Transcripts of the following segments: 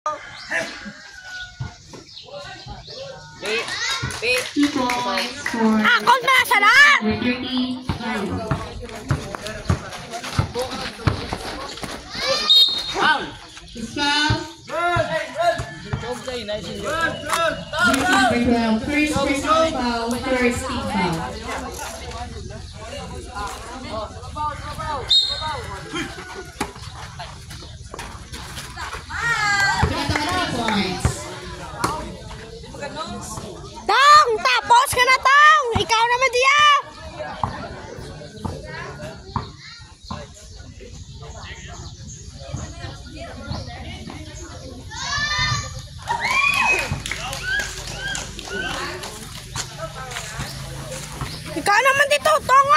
Ako na sarap! Tong! Tapos ka na, Tong! Ikaw naman diya! Ikaw naman dito, Tong!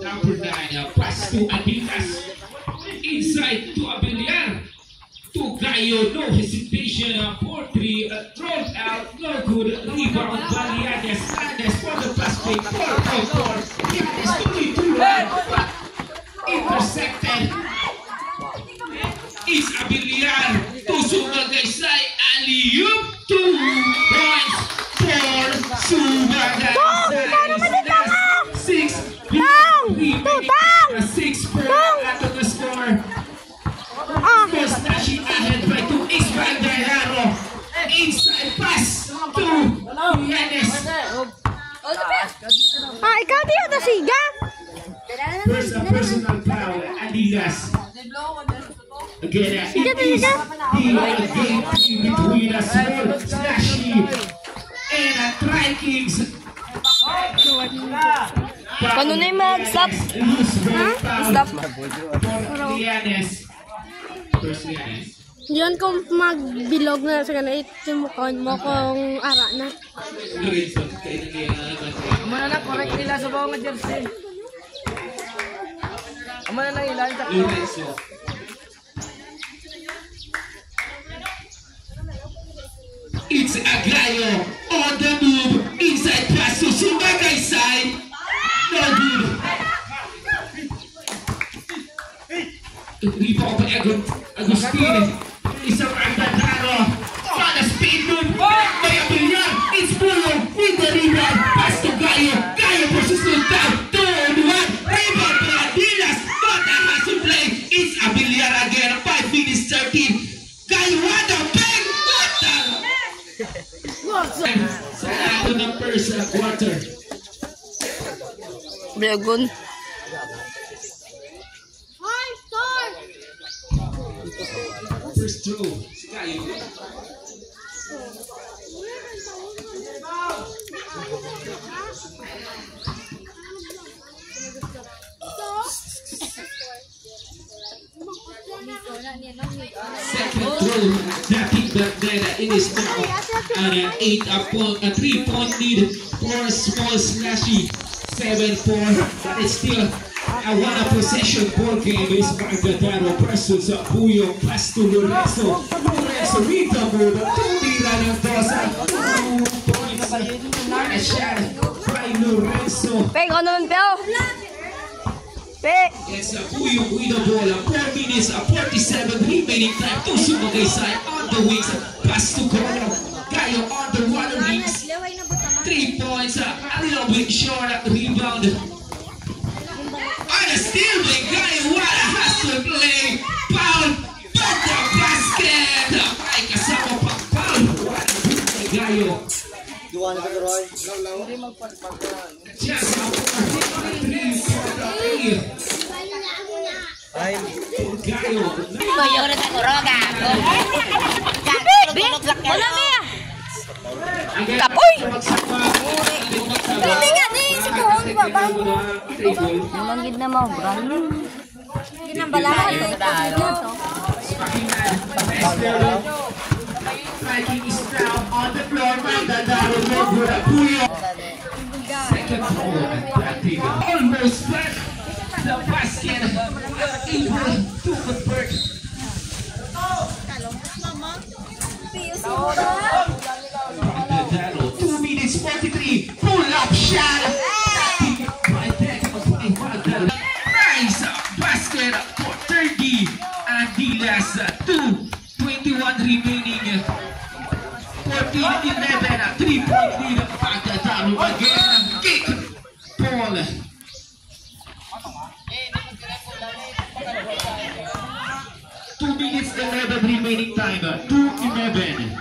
Number 9, pass to Adidas. Inside to Abiliar. To Gayo, no hesitation. 4-3, rolled out, no good. Rebound, Baliades. Hernandez for the pass play. 4-4. Yanis only 2-1. Intercepted. Is Abiliar. To Sumagaysay. Alley-oop. 2 points for Sumagaysay. 6. Tutang! 6 per out of the score. Mustachi ahead by 2. Ismael Gallardo. Inside pass to Yanis. Ikaw diyo, Tasiga! First a personal foul, Adidas. Again, it is the game between a small Slashy and a Tri-Kings. Paano na yung mag-stop? Stop. Yun kung magbilog na sa kanait, sumukon mo kung ara na. Amana na, correct nila sa bawang jersey. Amana na ilan sa It's Agrayo on the move. Inside pass to Sumagaysay. No good. Rebound by Agustin. Isang Andadaro. On a speed move. By Abiliar. It's Bruno with the rebound. Pass to Gayo. Gayo versus Sultan. 2-1. Rebound by Adidas. But a hustle play. It's Abiliar again. 5 minutes 13. Gayo, what a bang! Sa ato ng first quarter. Blagon. First throw. Gayo. Second throw, nothing but then it is now an 3-point lead for small Slashy. 7-4, but it's still a one-possession ball game. Is Magdadaro versus Puyo. Pass to Lorenzo. Lorenzo with the move. Tumira ng Dosa. 2 points. Not a shot by Lorenzo. Peg, ano naman, Peo? Peg! It's Puyo with the ball. 4 minutes, 47 remaining time. To Sumagaysay on the wings. Pass to Gayo. Gayo on the water wings. 3 points, a little bit short rebound. On a steal by Gayo. What a hustle play. Foul. But the basket. Ay, kasama pa. Foul. What a good by Gayo. Just a 3-4. Gayo. Boyo na siguro gago. Wala niya! Kapoy! Hindi nga din! Si Kuhong ba? Malangid na mo, bro. Hindi nang balahan. Viking is now on the floor. Magdadaro no good at Puyo. Second foul and batting. Almost flat. The basket. Able to convert. Adidas. 2:21 remaining. 14-11. 3-point lead. Pagkatalo again. Kick. Ball. 2 minutes 11 remaining time. 2:11.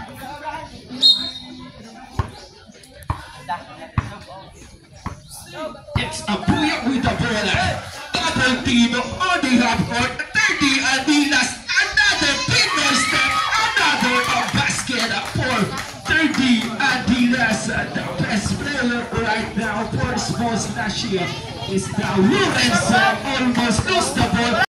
It's a Puya with the ball. Double team on the half court. 30 Adidas. Another pinball step. Another basket for 30 Adidas. The best player right now for Small Slashia is now Lawrence. Almost lost